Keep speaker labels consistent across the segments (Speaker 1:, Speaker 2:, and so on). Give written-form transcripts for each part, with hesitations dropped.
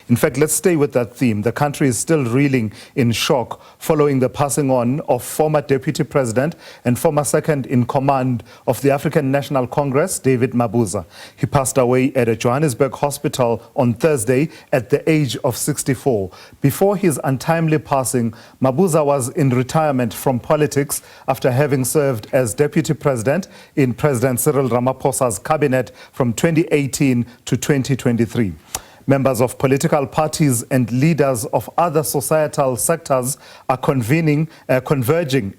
Speaker 1: In fact, let's stay with that theme. The country is still reeling in shock following the passing on of former Deputy President and former second in command of the African National Congress, David Mabuza. He passed away at a Johannesburg hospital on Thursday at the age of 64. Before his untimely passing, Mabuza was in retirement from politics after having served as Deputy President in President Cyril Ramaphosa's cabinet from 2018 to 2023. Members of political parties and leaders of other societal sectors are converging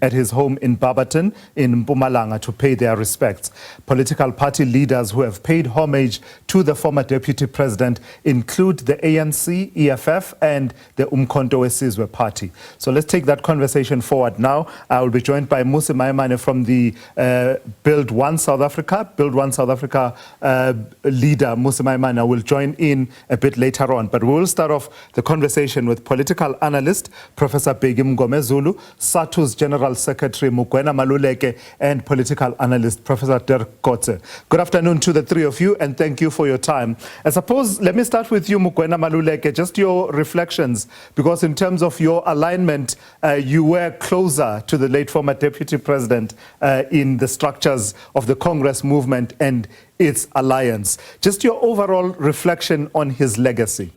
Speaker 1: at his home in Barberton in Mpumalanga to pay their respects. Political party leaders who have paid homage to the former deputy president include the ANC, EFF and the uMkhonto weSizwe party. So let's take that conversation forward now. I will be joined by Mmusi Maimane from the Build One South Africa leader. Mmusi Maimane will join in a bit later on, but we will start off the conversation with political analyst Professor Bheki Mngomezulu, SADTU's General Secretary Mokoena Maluleke, and political analyst Professor Dirk Coetzee. Good afternoon to the three of you, and thank you for your time. I suppose, let me start with you, Mokoena Maluleke, just your reflections, because in terms of your alignment, you were closer to the late former Deputy President in the structures of the Congress movement and its alliance. Just your overall reflection on his legacy.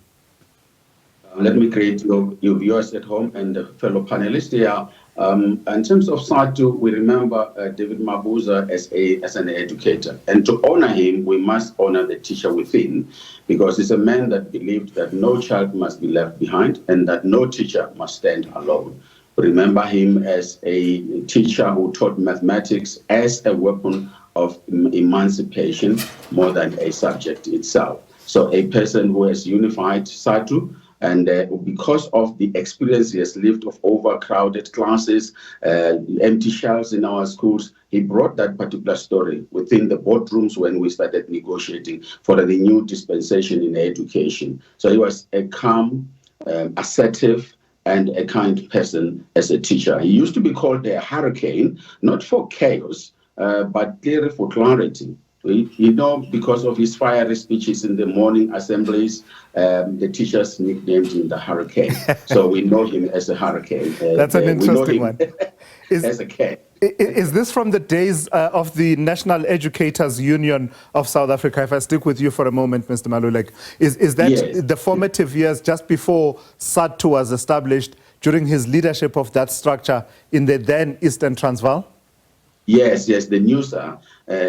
Speaker 2: Let me greet your viewers at home and the fellow panelists here. In terms of SADTU, we remember David Mabuza as an educator. And to honor him, we must honor the teacher within, because he's a man that believed that no child must be left behind and that no teacher must stand alone. We remember him as a teacher who taught mathematics as a weapon of emancipation more than a subject itself. So a person who has unified SADTU, and because of the experience he has lived of overcrowded classes, empty shelves in our schools, he brought that particular story within the boardrooms when we started negotiating for the new dispensation in education. So he was a calm, assertive, and a kind person as a teacher. He used to be called a hurricane, not for chaos, but clearly for clarity. You know, because of his fiery speeches in the morning assemblies, the teachers nicknamed him the hurricane. So we know him as a hurricane.
Speaker 1: That's an interesting one.
Speaker 2: As a cat.
Speaker 1: Is this from the days of the National Educators Union of South Africa? If I stick with you for a moment, Mr. Maluleke, is that yes, the formative years just before SADTU was established, during his leadership of that structure in the then Eastern Transvaal?
Speaker 2: Yes, the NUSA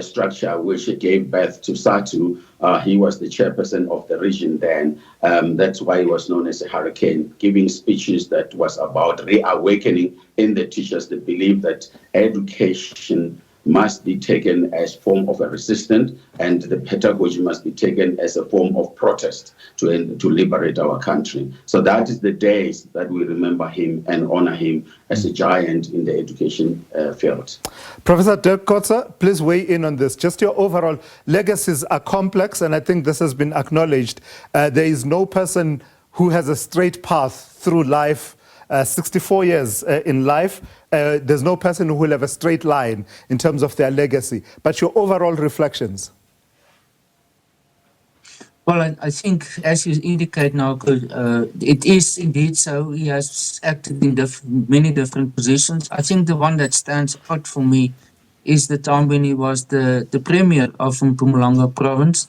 Speaker 2: structure, which gave birth to SADTU, he was the chairperson of the region then. That's why he was known as a hurricane, giving speeches that was about reawakening in the teachers that believe that education must be taken as form of a resistance, and the pedagogy must be taken as a form of protest to liberate our country. So that is the days that we remember him and honor him as a giant in the education field.
Speaker 1: Professor Dirk Coetzee, please weigh in on this. Just your overall legacies are complex, and I think this has been acknowledged. There is no person who has a straight path through life. 64 years in life, there's no person who will have a straight line in terms of their legacy. But your overall reflections?
Speaker 3: Well, I think, as you indicate now, it is indeed so. He has acted in many different positions. I think the one that stands out for me is the time when he was the Premier of Mpumalanga province.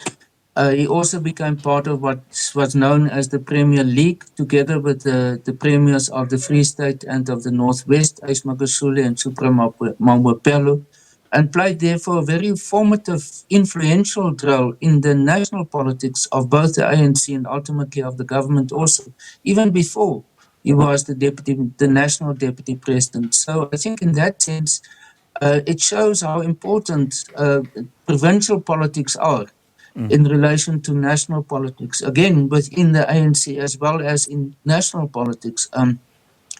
Speaker 3: He also became part of what was known as the Premier League, together with the premiers of the Free State and of the Northwest, Ace Magashule and Supra Mawapelo, and played therefore a very formative, influential role in the national politics of both the ANC and ultimately of the government also, even before he was the national deputy president. So I think in that sense, it shows how important provincial politics are in relation to national politics, again, within the ANC as well as in national politics. And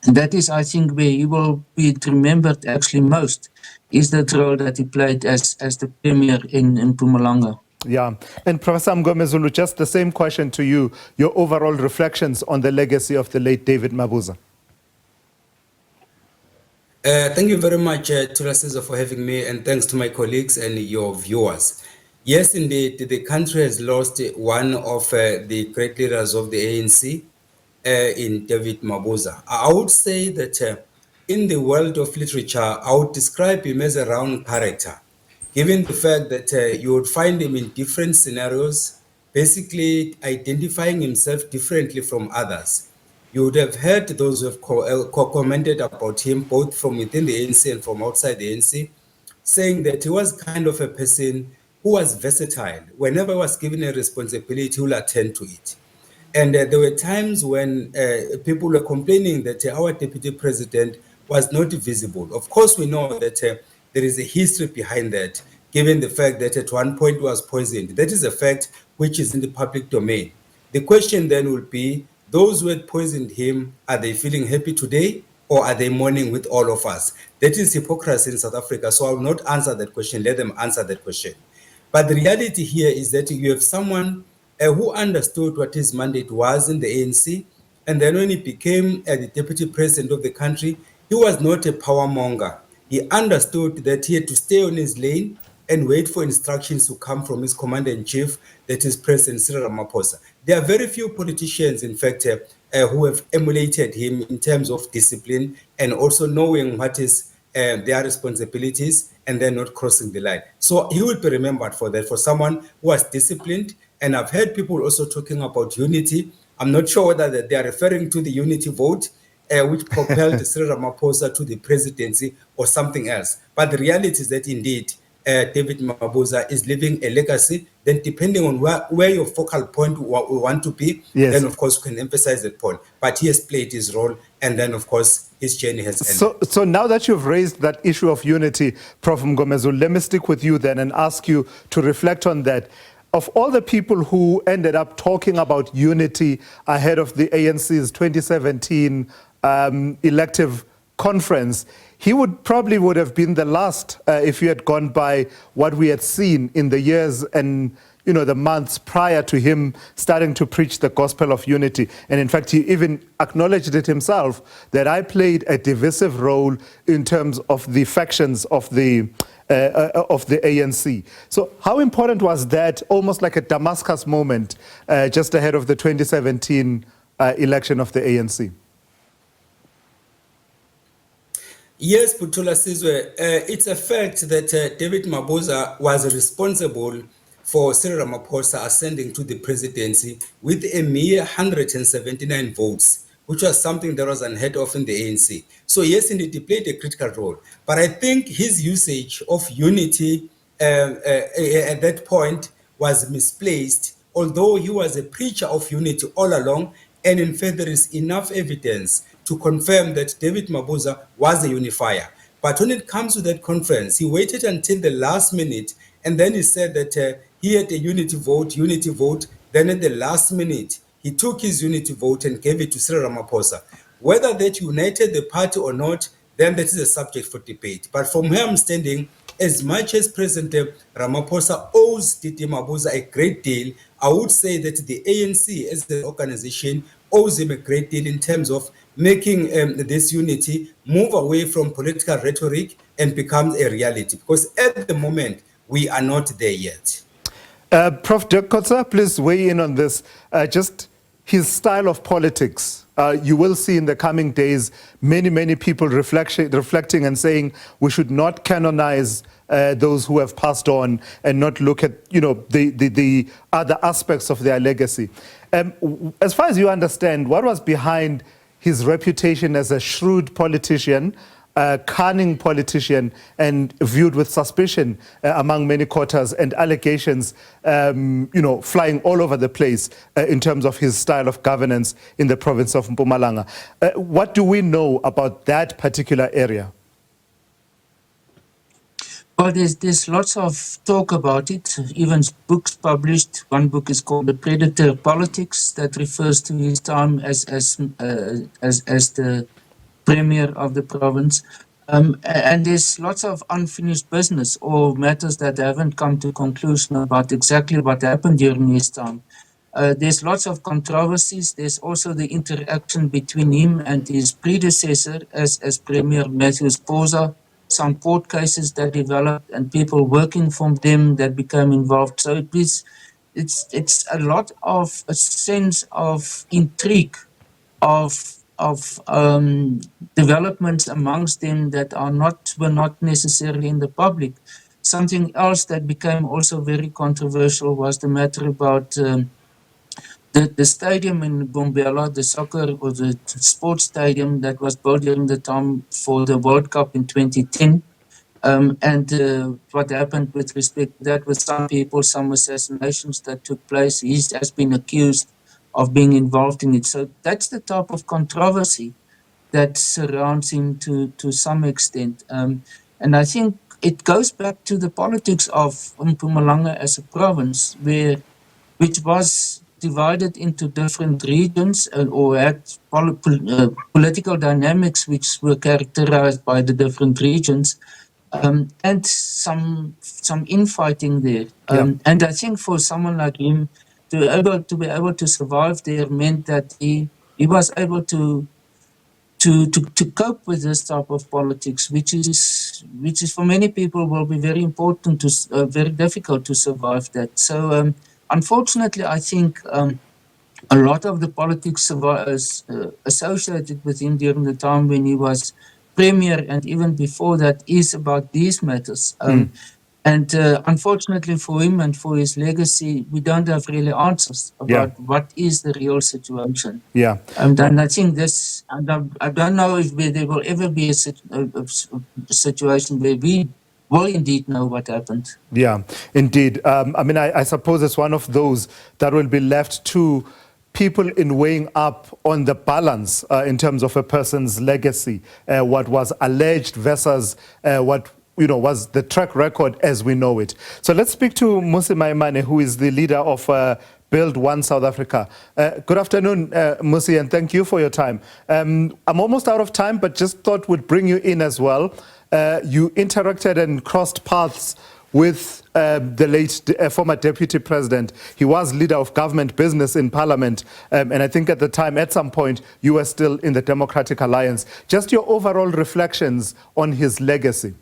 Speaker 3: that is, I think, where he will be remembered actually most, is that role that he played as the Premier in Mpumalanga.
Speaker 1: Yeah. And Professor Mngomezulu, just the same question to you, your overall reflections on the legacy of the late David Mabuza.
Speaker 4: Thank you very much, to weSizwe, for having me, and thanks to my colleagues and your viewers. Yes, indeed, the country has lost one of the great leaders of the ANC in David Mabuza. I would say that in the world of literature, I would describe him as a round character, given the fact that you would find him in different scenarios, basically identifying himself differently from others. You would have heard those who have commented about him, both from within the ANC and from outside the ANC, saying that he was kind of a person who was versatile. Whenever he was given a responsibility, he will attend to it. And there were times when people were complaining that our deputy president was not visible. Of course, we know that there is a history behind that, given the fact that at one point he was poisoned. That is a fact which is in the public domain. The question then will be, those who had poisoned him, are they feeling happy today, or are they mourning with all of us? That is hypocrisy in South Africa. So I will not answer that question. Let them answer that question. But the reality here is that you have someone who understood what his mandate was in the ANC. And then when he became the deputy president of the country, he was not a power monger. He understood that he had to stay on his lane and wait for instructions to come from his commander-in-chief, that is President Cyril Ramaphosa. There are very few politicians, in fact, who have emulated him in terms of discipline and also knowing what is their responsibilities and then not crossing the line. So he will be remembered for that, for someone who was disciplined. And I've heard people also talking about unity. I'm not sure whether they are referring to the unity vote, which propelled Cyril Ramaphosa to the presidency, or something else. But the reality is that indeed, David Mabuza is leaving a legacy. Then depending on where your focal point we want to be,
Speaker 1: Yes.
Speaker 4: then of course we can emphasize that point. But he has played his role, and then of course his journey has ended.
Speaker 1: So now that you've raised that issue of unity, Prof Mngomezulu, let me stick with you then and ask you to reflect on that. Of all the people who ended up talking about unity ahead of the ANC's 2017 elective conference, he probably would have been the last if you had gone by what we had seen in the years and the months prior to him starting to preach the gospel of unity. And in fact, he even acknowledged it himself, that I played a divisive role in terms of the factions of the ANC. So how important was that, almost like a Damascus moment, just ahead of the 2017 election of the ANC?
Speaker 4: Yes, Putula Sizwe, it's a fact that David Mabuza was responsible for Cyril Ramaphosa ascending to the presidency with a mere 179 votes, which was something that was unheard of in the ANC. So yes, indeed, he played a critical role. But I think his usage of unity at that point was misplaced, although he was a preacher of unity all along. And in fact, there is enough evidence to confirm that David Mabuza was a unifier. But when it comes to that conference, he waited until the last minute, and then he said that he had a unity vote. Then at the last minute, he took his unity vote and gave it to Cyril Ramaphosa. Whether that united the party or not, then that is a subject for debate. But from where I'm standing, as much as President Ramaphosa owes Didi Mabuza a great deal, I would say that the ANC as an organization owes him a great deal in terms of making this unity move away from political rhetoric and become a reality. Because at the moment, we are not there yet.
Speaker 1: Prof Dirk Kotza, please weigh in on this. Just his style of politics. You will see in the coming days many people reflecting and saying we should not canonize those who have passed on and not look at the other aspects of their legacy. As far as you understand, what was behind his reputation as a shrewd politician, a cunning politician, and viewed with suspicion among many quarters, and allegations, flying all over the place in terms of his style of governance in the province of Mpumalanga. What do we know about that particular area?
Speaker 3: Well, there's lots of talk about it, even books published. One book is called The Predator Politics, that refers to his time as the premier of the province. And there's lots of unfinished business or matters that haven't come to conclusion about exactly what happened during his time. There's lots of controversies. There's also the interaction between him and his predecessor as Premier, Matthew Sposa, some court cases that developed and people working from them that became involved. So it's a lot of a sense of intrigue of developments amongst them that were not necessarily in the public. Something else that became also very controversial was the matter about the stadium in Bombela, the soccer or the sports stadium that was built during the time for the World Cup in 2010. And what happened with respect to that with some people, some assassinations that took place. He has been accused of being involved in it. So that's the type of controversy that surrounds him to some extent. And I think it goes back to the politics of Mpumalanga as a province, which was divided into different regions or had political dynamics which were characterized by the different regions. And some infighting there. And I think for someone like him to be able to survive there meant that he was able to cope with this type of politics, which is for many people will be very important to very difficult to survive that. So unfortunately, I think a lot of the politics associated with him during the time when he was premier and even before that is about these matters. And unfortunately for him and for his legacy, we don't have really answers about what is the real situation.
Speaker 1: Yeah.
Speaker 3: And I think this, I don't know if there will ever be a situation where we will indeed know what happened.
Speaker 1: Yeah, indeed. I mean, I suppose it's one of those that will be left to people in weighing up on the balance in terms of a person's legacy, what was alleged versus what was the track record as we know it. So let's speak to Mmusi Maimane, who is the leader of Build One South Africa. Good afternoon, Mmusi, and thank you for your time. I'm almost out of time, but just thought we'd bring you in as well. You interacted and crossed paths with the late former deputy president. He was leader of government business in parliament. And I think at the time, at some point, you were still in the Democratic Alliance. Just your overall reflections on his legacy.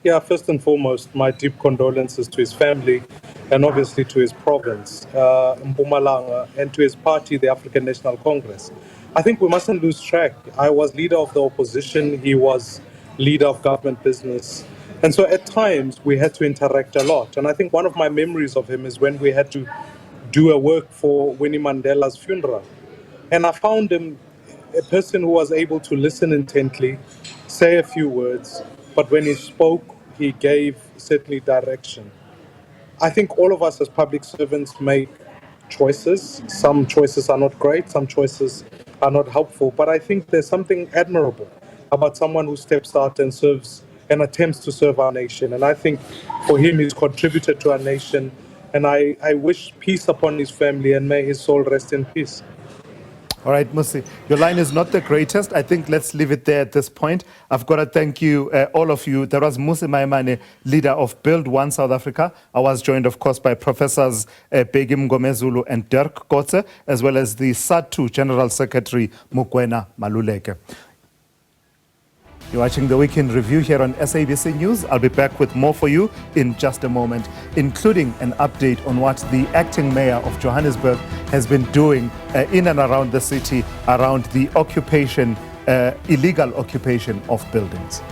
Speaker 5: Yeah, first and foremost, my deep condolences to his family and obviously to his province, Mpumalanga, and to his party, the African National Congress. I think we mustn't lose track. I was leader of the opposition. He was leader of government business. And so at times we had to interact a lot. And I think one of my memories of him is when we had to do a work for Winnie Mandela's funeral. And I found him a person who was able to listen intently, say a few words, but when he spoke, he gave certainly direction. I think all of us as public servants make choices. Some choices are not great, some choices are not helpful, but I think there's something admirable about someone who steps out and serves and attempts to serve our nation. And I think for him, he's contributed to our nation. And I wish peace upon his family and may his soul rest in peace.
Speaker 1: All right, Mmusi, your line is not the greatest. I think let's leave it there at this point. I've got to thank you, all of you. There was Mmusi Maimane, leader of Build One South Africa. I was joined, of course, by Professors Bheki Mngomezulu and Dirk Kotze, as well as the SADTU General Secretary, Mokoena Maluleke. You're watching the Weekend Review here on SABC News. I'll be back with more for you in just a moment, including an update on what the acting mayor of Johannesburg has been doing in and around the city around the occupation, illegal occupation of buildings.